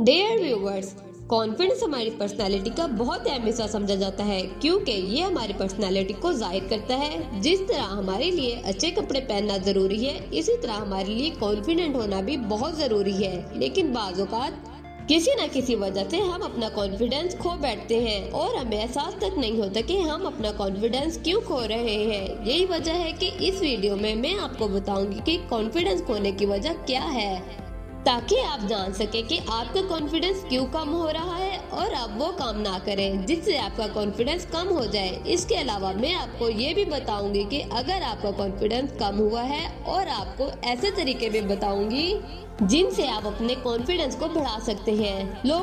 Dear viewers, confidence हमारी personality का बहुत अहम हिस्सा समझा जाता है क्योंकि ये हमारी पर्सनालिटी को जाहिर करता है। जिस तरह हमारे लिए अच्छे कपड़े पहनना जरूरी है, इसी तरह हमारे लिए कॉन्फिडेंट होना भी बहुत जरूरी है। लेकिन बाज़ औक़ात किसी न किसी वजह से हम अपना कॉन्फिडेंस खो बैठते हैं और हमें एहसास तक नहीं होता कि हम अपना कॉन्फिडेंस क्यों खो रहे हैं। यही वजह है कि इस वीडियो में मैं आपको बताऊंगी कि कॉन्फिडेंस खोने की वजह क्या है, ताकि आप जान सके कि आपका कॉन्फिडेंस क्यों कम हो रहा है और आप वो काम ना करें जिससे आपका कॉन्फिडेंस कम हो जाए। इसके अलावा मैं आपको ये भी बताऊंगी कि अगर आपका कॉन्फिडेंस कम हुआ है, और आपको ऐसे तरीके भी बताऊंगी जिनसे आप अपने कॉन्फिडेंस को बढ़ा सकते हैं। लो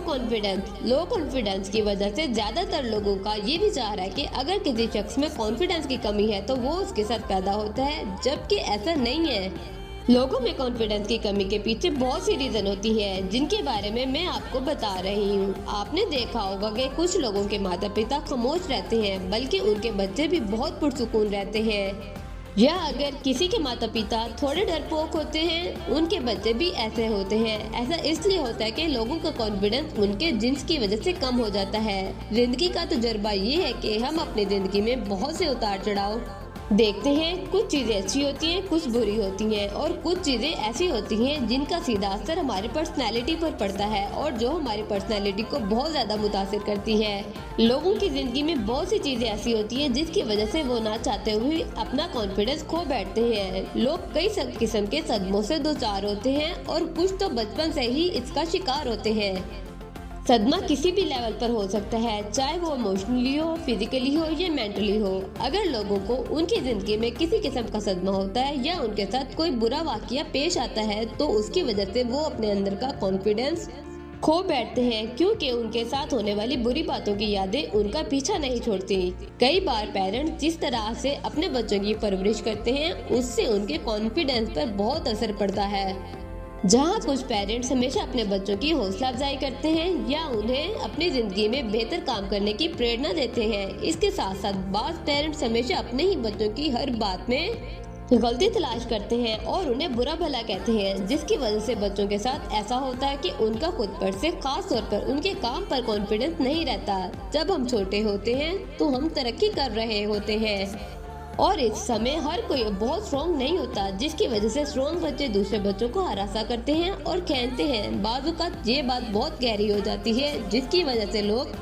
कॉन्फिडेंस की वजह से ज्यादातर लोगों का ये विचार है कि अगर किसी शख्स में कॉन्फिडेंस की कमी है तो वो उसके साथ पैदा होता है, जबकि ऐसा नहीं है। लोगों में कॉन्फिडेंस की कमी के पीछे बहुत सी रीजन होती है जिनके बारे में मैं आपको बता रही हूँ। आपने देखा होगा कि कुछ लोगों के माता पिता खामोश रहते हैं, बल्कि उनके बच्चे भी बहुत पुरसुकून रहते हैं। या अगर किसी के माता पिता थोड़े डरपोक होते हैं, उनके बच्चे भी ऐसे होते हैं। ऐसा इसलिए होता है कि लोगों का कॉन्फिडेंस उनके जिन्स की वजह से कम हो जाता है। जिंदगी का तजुर्बा ये है कि हम अपनी जिंदगी में बहुत से उतार चढ़ाव देखते हैं। कुछ चीजें अच्छी होती हैं, कुछ बुरी होती हैं, और कुछ चीजें ऐसी होती हैं जिनका सीधा असर हमारी पर्सनैलिटी पर पड़ता है और जो हमारी पर्सनैलिटी को बहुत ज्यादा मुतासिर करती है। लोगों की जिंदगी में बहुत सी चीजें ऐसी होती हैं जिसकी वजह से वो ना चाहते हुए अपना कॉन्फिडेंस खो बैठते हैं। लोग कई किस्म के सदमों से दो चार होते हैं और कुछ तो बचपन से ही इसका शिकार होते हैं। सदमा किसी भी लेवल पर हो सकता है, चाहे वो इमोशनली हो, फिजिकली हो या मेंटली हो। अगर लोगों को उनकी जिंदगी में किसी किस्म का सदमा होता है या उनके साथ कोई बुरा वाकया पेश आता है तो उसकी वजह से वो अपने अंदर का कॉन्फिडेंस खो बैठते हैं, क्योंकि उनके साथ होने वाली बुरी बातों की यादें उनका पीछा नहीं छोड़ती। कई बार पेरेंट्स जिस तरह से अपने बच्चों की परवरिश करते हैं, उससे उनके कॉन्फिडेंस पर बहुत असर पड़ता है। जहाँ कुछ पेरेंट्स हमेशा अपने बच्चों की हौसला अफजाई करते हैं या उन्हें अपनी जिंदगी में बेहतर काम करने की प्रेरणा देते हैं। इसके साथ साथ बाज़ पेरेंट्स हमेशा अपने ही बच्चों की हर बात में गलती तलाश करते हैं और उन्हें बुरा भला कहते हैं, जिसकी वजह से बच्चों के साथ ऐसा होता है कि उनका खुद पर से, खास तौर पर उनके काम पर कॉन्फिडेंस नहीं रहता। जब हम छोटे होते हैं तो हम तरक्की कर रहे होते हैं और इस समय हर कोई बहुत स्ट्रॉन्ग नहीं होता, जिसकी वजह से स्ट्रॉन्ग बच्चे दूसरे बच्चों को हरासा करते हैं और खेलते हैं। बाज़ औक़ात ये बात बहुत गहरी हो जाती है, जिसकी वजह से लोग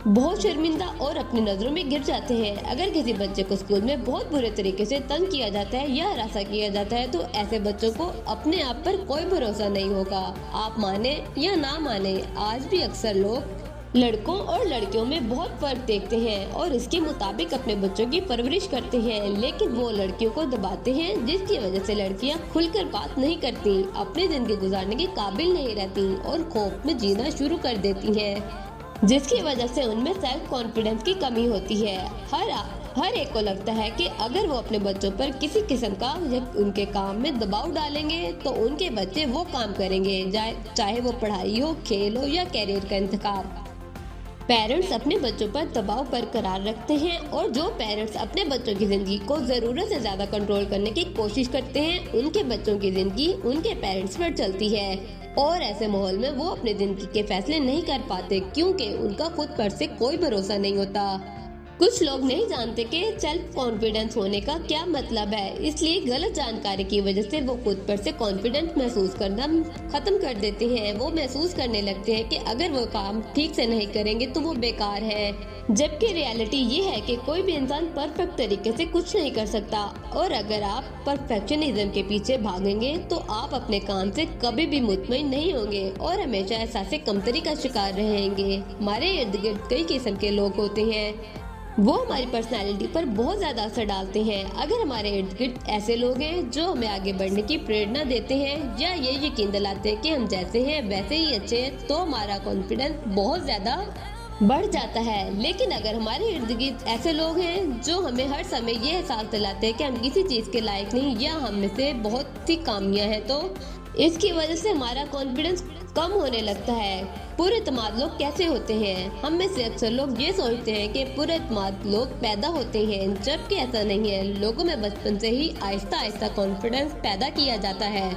बहुत शर्मिंदा और अपनी नजरों में गिर जाते हैं। अगर किसी बच्चे को स्कूल में बहुत बुरे तरीके से तंग किया जाता है या हरासा किया जाता है तो ऐसे बच्चों को अपने आप पर कोई भरोसा नहीं होगा। आप माने या ना माने, आज भी अक्सर लोग लड़कों और लड़कियों में बहुत फर्क देखते हैं और इसके मुताबिक अपने बच्चों की परवरिश करते हैं, लेकिन वो लड़कियों को दबाते हैं, जिसकी वजह से लड़कियां खुलकर बात नहीं करती, अपनी जिंदगी गुजारने के काबिल नहीं रहती और खौफ में जीना शुरू कर देती हैं, जिसकी वजह से उनमें सेल्फ कॉन्फिडेंस की कमी होती है। हर एक को लगता है कि अगर वो अपने बच्चों पर किसी किस्म का या उनके काम में दबाव डालेंगे तो उनके बच्चे वो काम करेंगे, चाहे वो पढ़ाई हो, खेल हो या कैरियर का इंतखाब। पेरेंट्स अपने बच्चों पर दबाव बरकरार रखते हैं और जो पेरेंट्स अपने बच्चों की जिंदगी को जरूरत से ज्यादा कंट्रोल करने की कोशिश करते हैं, उनके बच्चों की जिंदगी उनके पेरेंट्स पर चलती है और ऐसे माहौल में वो अपने जिंदगी के फैसले नहीं कर पाते, क्योंकि उनका खुद पर से कोई भरोसा नहीं होता। कुछ लोग नहीं जानते कि सेल्फ कॉन्फिडेंस होने का क्या मतलब है, इसलिए गलत जानकारी की वजह से वो खुद पर से कॉन्फिडेंस महसूस करना खत्म कर देते हैं। वो महसूस करने लगते हैं कि अगर वो काम ठीक से नहीं करेंगे तो वो बेकार है, जबकि रियलिटी ये है कि कोई भी इंसान परफेक्ट तरीके से कुछ नहीं कर सकता और अगर आप परफेक्शनिज्म के पीछे भागेंगे तो आप अपने काम से कभी भी मुतमईन नहीं होंगे और हमेशा एहसास कमतरी का शिकार रहेंगे। हमारे इर्द गिर्द कई किस्म के लोग होते हैं, वो हमारी पर्सनालिटी पर बहुत ज्यादा असर डालते हैं। अगर हमारे इर्द गिर्द ऐसे लोग हैं जो हमें आगे बढ़ने की प्रेरणा देते हैं या ये यकीन दिलाते हैं कि हम जैसे हैं वैसे ही अच्छे हैं, तो हमारा कॉन्फिडेंस बहुत ज्यादा बढ़ जाता है। लेकिन अगर हमारे इर्द गिर्द ऐसे लोग हैं जो हमें हर समय ये एहसास दिलाते हैं कि हम किसी चीज के लायक नहीं या हम में से बहुत सी खामियां हैं, तो इसकी वजह से हमारा कॉन्फिडेंस कम होने लगता है। पुरएतमाद लोग कैसे होते हैं? हम में से अक्सर लोग ये सोचते हैं कि पुरएतमाद लोग पैदा होते हैं, जबकि ऐसा नहीं है। लोगों में बचपन से ही आहिस्ता आहिस्ता कॉन्फिडेंस पैदा किया जाता है।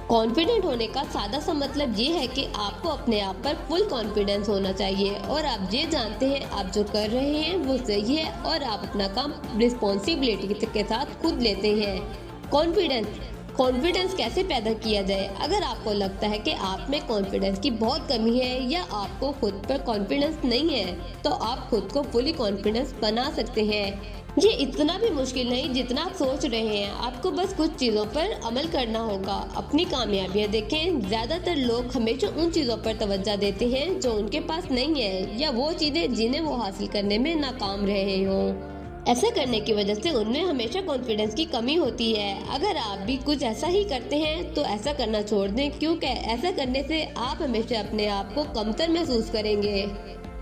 कॉन्फिडेंट होने का सादा सा मतलब ये है कि आपको अपने आप पर फुल कॉन्फिडेंस होना चाहिए और आप ये जानते हैं आप जो कर रहे हैं वो सही है और आप अपना काम रिस्पॉन्सिबिलिटी के साथ खुद लेते हैं। कॉन्फिडेंस कैसे पैदा किया जाए? अगर आपको लगता है कि आप में कॉन्फिडेंस की बहुत कमी है या आपको खुद पर कॉन्फिडेंस नहीं है, तो आप खुद को फुली कॉन्फिडेंस बना सकते हैं। ये इतना भी मुश्किल नहीं जितना आप सोच रहे हैं। आपको बस कुछ चीजों पर अमल करना होगा। अपनी कामयाबियां देखें। ज्यादातर लोग हमेशा उन चीजों पर तवज्जो देते हैं जो उनके पास नहीं है या वो चीजें जिन्हें वो हासिल करने में नाकाम रहे हों। ऐसा करने की वजह से उनमें हमेशा कॉन्फिडेंस की कमी होती है। अगर आप भी कुछ ऐसा ही करते हैं तो ऐसा करना छोड़ दें, क्योंकि ऐसा करने से आप हमेशा अपने आप को कमतर महसूस करेंगे।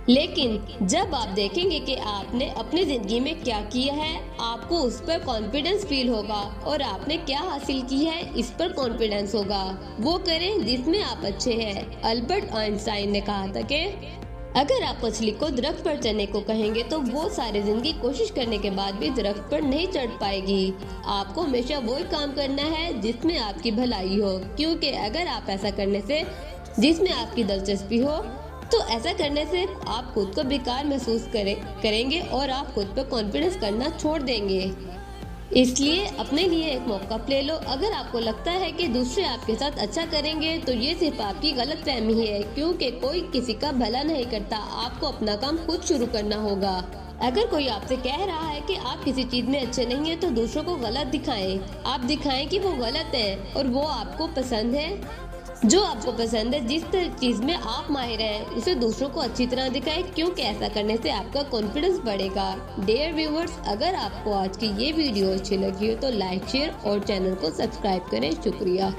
लेकिन जब आप देखेंगे कि आपने अपनी जिंदगी में क्या किया है, आपको उस पर कॉन्फिडेंस फील होगा और आपने क्या हासिल की है इस पर कॉन्फिडेंस होगा। वो करें जिसमें आप अच्छे हैं। अल्बर्ट आइंस्टाइन ने कहा था कि अगर आप मछली को दरख्त पर चढ़ने को कहेंगे तो वो सारी जिंदगी कोशिश करने के बाद भी दरख्त पर नहीं चढ़ पाएगी। आपको हमेशा वही काम करना है जिसमें आपकी भलाई हो, क्योंकि अगर आप ऐसा करने से जिसमें आपकी दिलचस्पी हो तो ऐसा करने से आप खुद को बेकार महसूस करेंगे और आप खुद पर कॉन्फिडेंस करना छोड़ देंगे। इसलिए अपने लिए एक मौका ले लो। अगर आपको लगता है कि दूसरे आपके साथ अच्छा करेंगे तो ये सिर्फ आपकी गलतफहमी है, क्योंकि कोई किसी का भला नहीं करता। आपको अपना काम खुद शुरू करना होगा। अगर कोई आपसे कह रहा है कि आप किसी चीज में अच्छे नहीं हैं, तो दूसरों को गलत दिखाएं। आप दिखाएं कि वो गलत है और वो आपको पसंद है। जो आपको पसंद है, जिस चीज में आप माहिर हैं, उसे दूसरों को अच्छी तरह दिखाएं, क्योंकि ऐसा करने से आपका कॉन्फिडेंस बढ़ेगा। डियर व्यूअर्स, अगर आपको आज की ये वीडियो अच्छी लगी हो तो लाइक, शेयर और चैनल को सब्सक्राइब करें। शुक्रिया।